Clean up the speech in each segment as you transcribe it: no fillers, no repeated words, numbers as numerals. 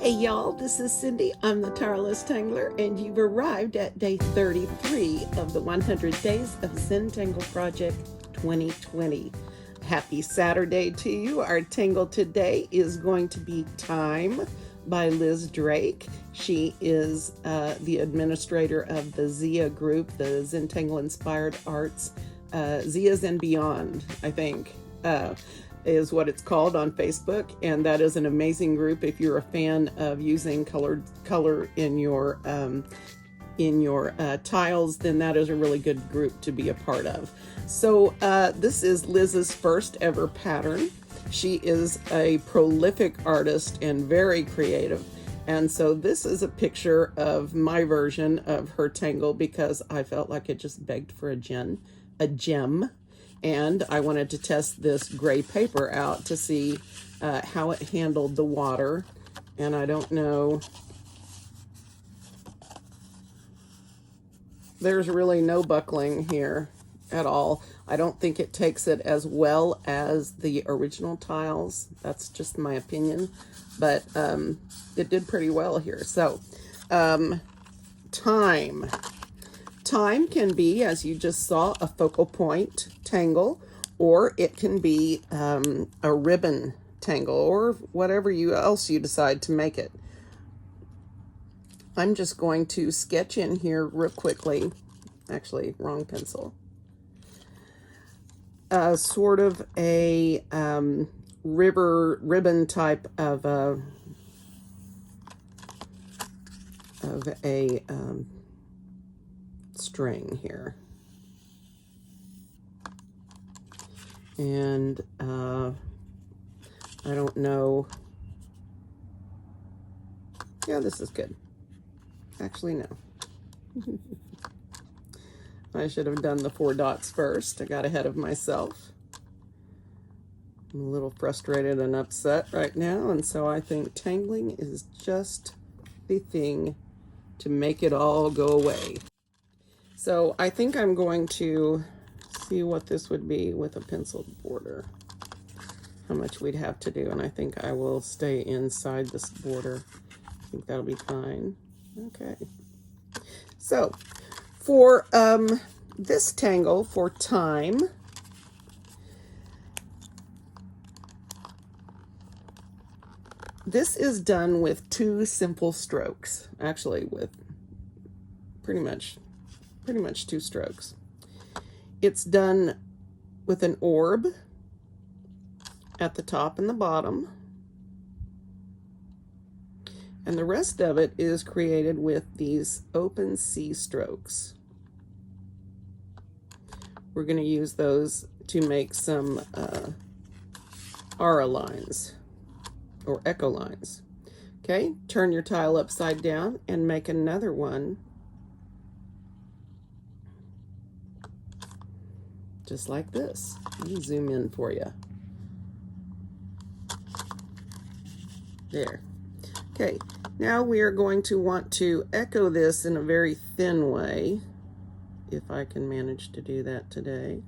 Hey y'all, this is Cindy. I'm the Tireless Tangler, and you've arrived at day 33 of the 100 Days of Zentangle Project 2020. Happy Saturday to you. Our tangle today is going to be Time by Liz Drake. She is the administrator of the Zia group, the Zentangle Inspired Arts, Zia's and Beyond, I think. Is what it's called on Facebook, and that is an amazing group if you're a fan of using color in your tiles. Then that is a really good group to be a part of. So this is Liz's first ever pattern. She is a prolific artist and very creative, and so this is a picture of my version of her tangle because I felt like it just begged for a gem. And I wanted to test this gray paper out to see how it handled the water. And I don't know, there's really no buckling here at all. I don't think it takes it as well as the original tiles. That's just my opinion, but it did pretty well here. So Time can be, as you just saw, a focal point tangle, or it can be a ribbon tangle, or whatever else you decide to make it. I'm just going to sketch in here real quickly. Actually, wrong pencil. Sort of a ribbon type of a string here. And I don't know. Yeah, this is good. Actually, no. I should have done the 4 dots first. I got ahead of myself. I'm a little frustrated and upset right now, and so I think tangling is just the thing to make it all go away. So I think I'm going to see what this would be with a penciled border, how much we'd have to do, and I think I will stay inside this border. I think that'll be fine. Okay. So for this tangle, for Time, this is done with 2 simple strokes, actually with pretty much 2 strokes. It's done with an orb at the top and the bottom, and the rest of it is created with these open C strokes. We're going to use those to make some aura lines or echo lines. Okay, turn your tile upside down and make another one just like this. Let me zoom in for you. There. Okay, now we are going to want to echo this in a very thin way, if I can manage to do that today.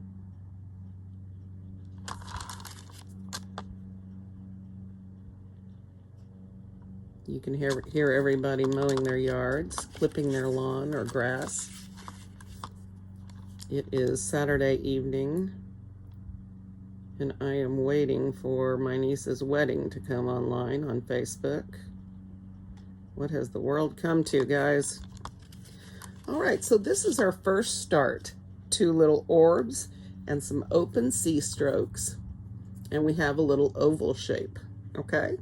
You can hear everybody mowing their yards, clipping their lawn or grass. It is Saturday evening, and I am waiting for my niece's wedding to come online on Facebook. What has the world come to, guys? All right, so this is our first start. 2 little orbs and some open C strokes, and we have a little oval shape, okay?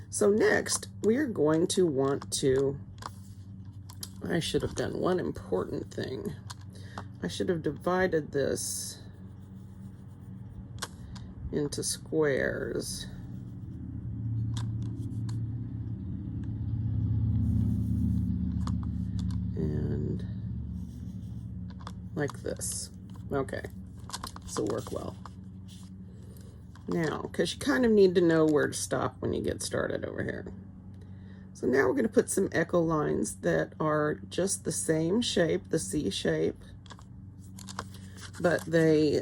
So next, we are going to want to, I should have done one important thing. I should have divided this into squares. And like this. Okay, this will work well. Now, because you kind of need to know where to stop when you get started over here. So now we're going to put some echo lines that are just the same shape, the C shape, but they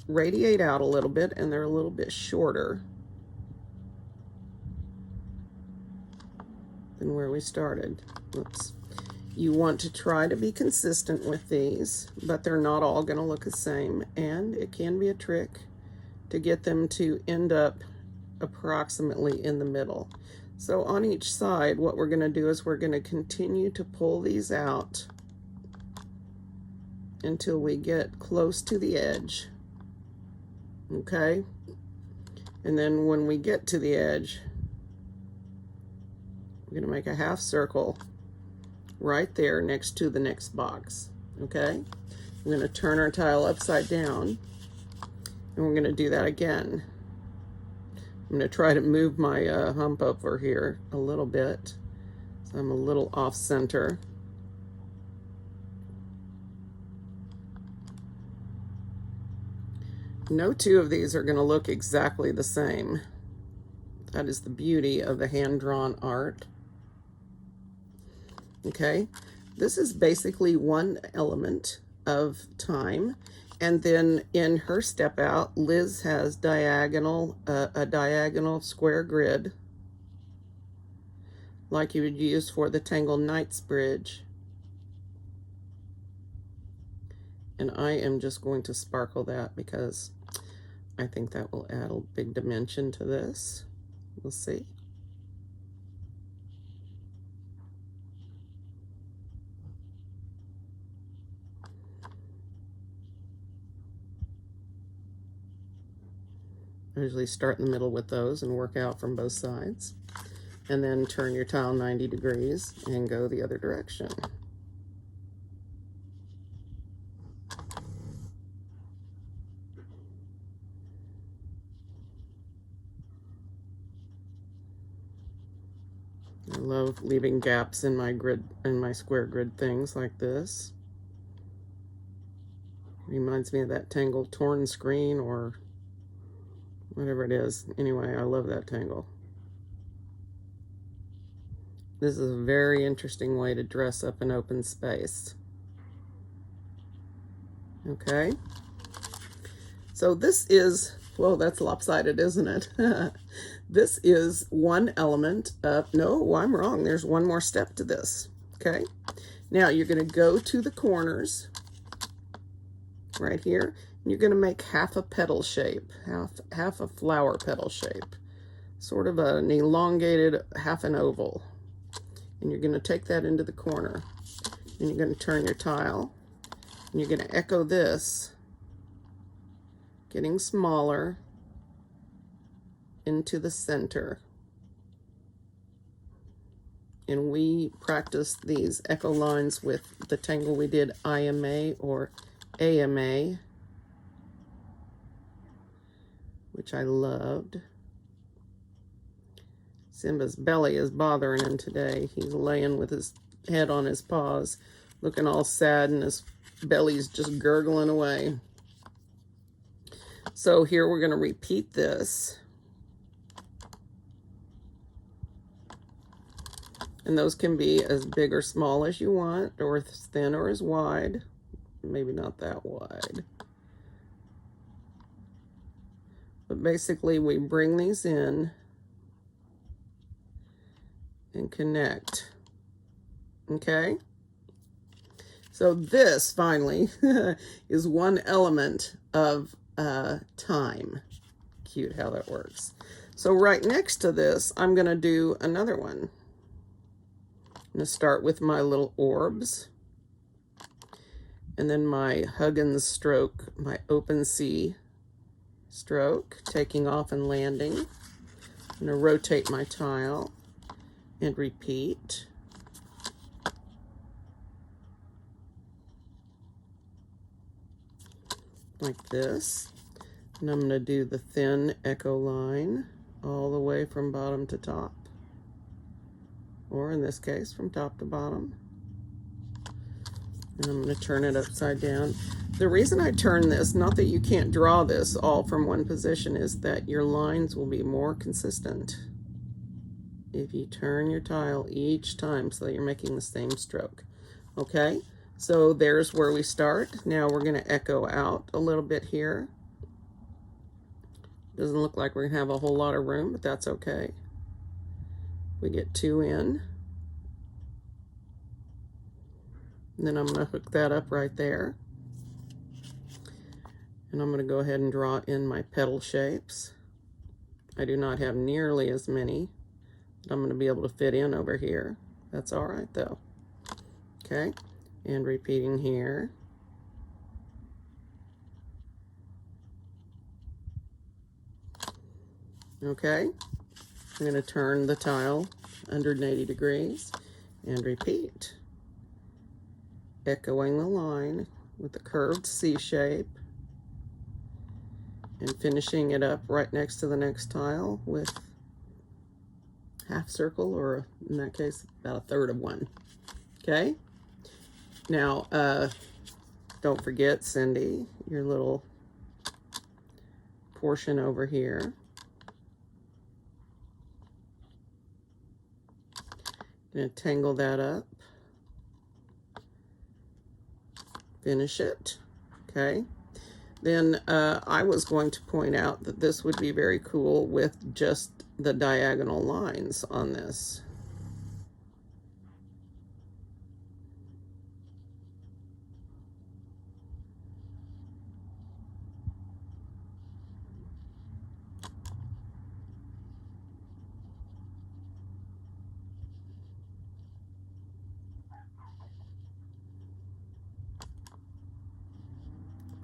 radiate out a little bit and they're a little bit shorter. than where we started. Oops. You want to try to be consistent with these, but they're not all going to look the same, and it can be a trick to get them to end up approximately in the middle. So on each side, what we're going to do is we're going to continue to pull these out until we get close to the edge. Okay? And then when we get to the edge, we're going to make a half circle right there next to the next box. Okay? We're going to turn our tile upside down, and we're going to do that again. I'm going to try to move my hump over here a little bit, so I'm a little off center. No two of these are going to look exactly the same. That is the beauty of the hand-drawn art. Okay, this is basically one element of time. And then in her step out, Liz has a diagonal square grid, like you would use for the Tangle Knight's Bridge. And I am just going to sparkle that because I think that will add a big dimension to this. We'll see. I usually start in the middle with those and work out from both sides. And then turn your tile 90 degrees and go the other direction. I love leaving gaps in my grid, in my square grid things like this. Reminds me of that Tangle torn screen or whatever it is. Anyway, I love that tangle. This is a very interesting way to dress up an open space. Okay. So this is, well, that's lopsided, isn't it? This is one element of, no, I'm wrong. There's one more step to this. Okay. Now you're going to go to the corners right here. You're going to make half a petal shape, half a flower petal shape, sort of an elongated half an oval. And you're going to take that into the corner. And you're going to turn your tile. And you're going to echo this, getting smaller, into the center. And we practiced these echo lines with the tangle we did IMA or AMA, which I loved. Simba's belly is bothering him today. He's laying with his head on his paws, looking all sad, and his belly's just gurgling away. So here we're going to repeat this. And those can be as big or small as you want, or as thin or as wide. Maybe not that wide. But basically, we bring these in and connect. Okay? So this, finally, is one element of time. Cute how that works. So right next to this, I'm going to do another one. I'm going to start with my little orbs. And then my Huggins stroke, my open sea stroke, taking off and landing. I'm going to rotate my tile and repeat. Like this. And I'm going to do the thin echo line all the way from bottom to top. Or in this case, from top to bottom. And I'm going to turn it upside down. The reason I turn this, not that you can't draw this all from one position, is that your lines will be more consistent if you turn your tile each time so that you're making the same stroke. Okay, so there's where we start. Now we're going to echo out a little bit here. Doesn't look like we're going to have a whole lot of room, but that's okay. We get 2 in, And then I'm going to hook that up right there. And I'm going to go ahead and draw in my petal shapes. I do not have nearly as many that I'm going to be able to fit in over here. That's all right though. Okay, and repeating here. Okay, I'm going to turn the tile 180 degrees and repeat. Echoing the line with the curved C shape and finishing it up right next to the next tile with half circle, or in that case, about a third of one. Okay, now don't forget, Cindy, your little portion over here. Gonna tangle that up. Finish it. Okay. Then I was going to point out that this would be very cool with just the diagonal lines on this.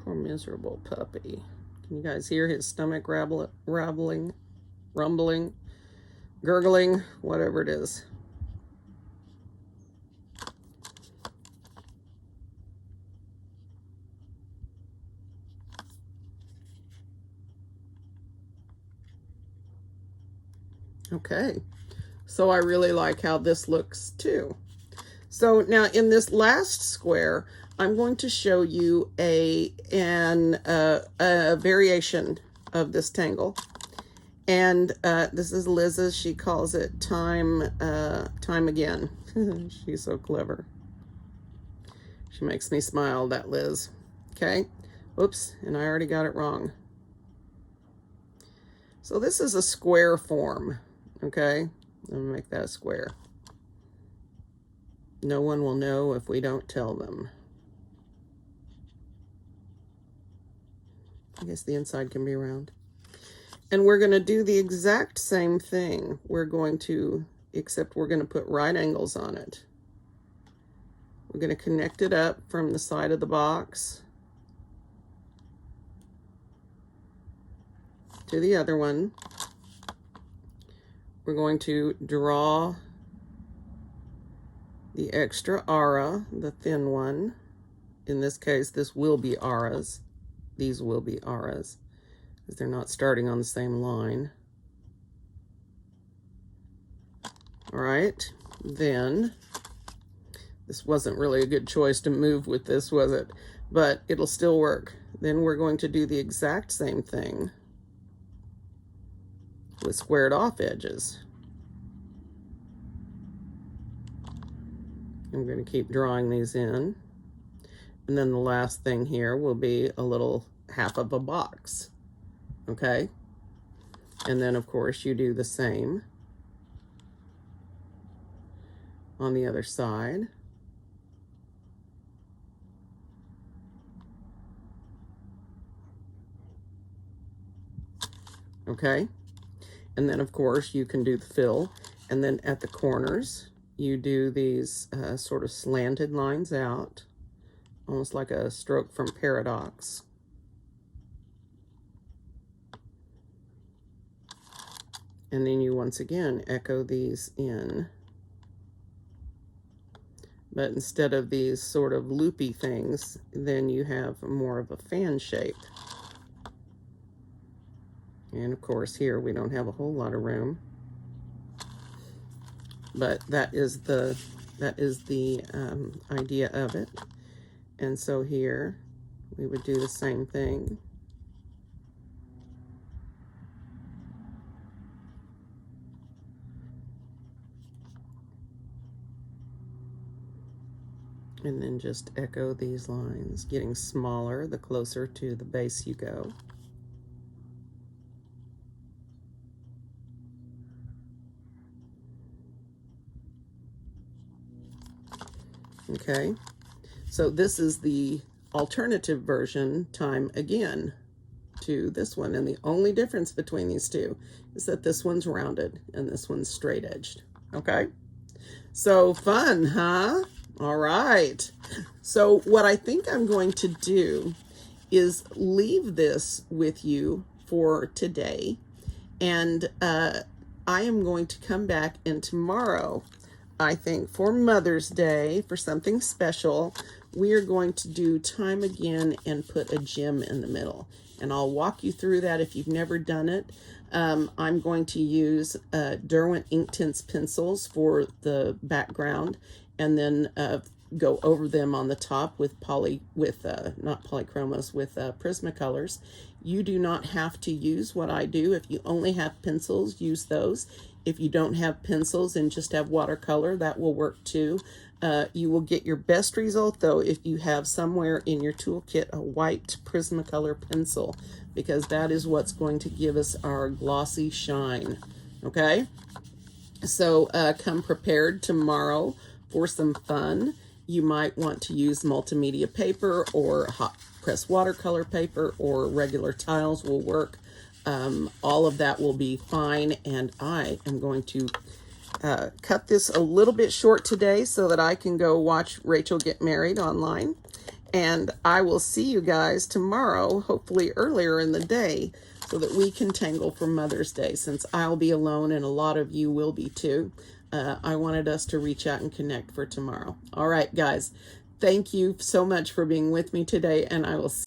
Poor miserable puppy. Can you guys hear his stomach rumbling, gurgling, whatever it is? Okay, so I really like how this looks too. So now in this last square, I'm going to show you a variation of this tangle. And this is Liz's. She calls it time again. She's so clever. She makes me smile, that Liz. Okay. Oops, and I already got it wrong. So this is a square form. Okay. Let me make that a square. No one will know if we don't tell them. I guess the inside can be round. And we're going to do the exact same thing. We're going to, except we're going to put right angles on it. We're going to connect it up from the side of the box to the other one. We're going to draw the extra aura, the thin one. In this case, this will be auras. These will be auras, because they're not starting on the same line. All right, then, this wasn't really a good choice to move with this, was it? But it'll still work. Then we're going to do the exact same thing with squared off edges. I'm going to keep drawing these in. And then the last thing here will be a little half of a box. Okay? And then, of course, you do the same on the other side. Okay? And then, of course, you can do the fill. And then at the corners, you do these sort of slanted lines out, almost like a stroke from paradox. And then you once again echo these in. But instead of these sort of loopy things, then you have more of a fan shape. And of course here we don't have a whole lot of room. But that is the idea of it. And so here we would do the same thing. And then just echo these lines, getting smaller the closer to the base you go. Okay, So this is the alternative version, time again, to this one. And the only difference between these two is that this one's rounded and this one's straight edged. Okay? So fun, huh? All right. So what I think I'm going to do is leave this with you for today. And I am going to come back, and tomorrow, I think for Mother's Day, for something special, we are going to do time again and put a gem in the middle. And I'll walk you through that if you've never done it. I'm going to use Derwent Inktense pencils for the background, and then go over them on the top with not polychromos, with Prismacolors. You do not have to use what I do. If you only have pencils, use those. If you don't have pencils and just have watercolor, that will work too. You will get your best result though if you have somewhere in your toolkit a white Prismacolor pencil, because that is what's going to give us our glossy shine. Okay, so come prepared tomorrow for some fun. You might want to use multimedia paper or hot press watercolor paper, or regular tiles will work. All of that will be fine, and I am going to cut this a little bit short today so that I can go watch Rachel get married online. And I will see you guys tomorrow, hopefully earlier in the day, so that we can tangle for Mother's Day, since I'll be alone and a lot of you will be too. I wanted us to reach out and connect for tomorrow. All right, guys, thank you so much for being with me today, and I will see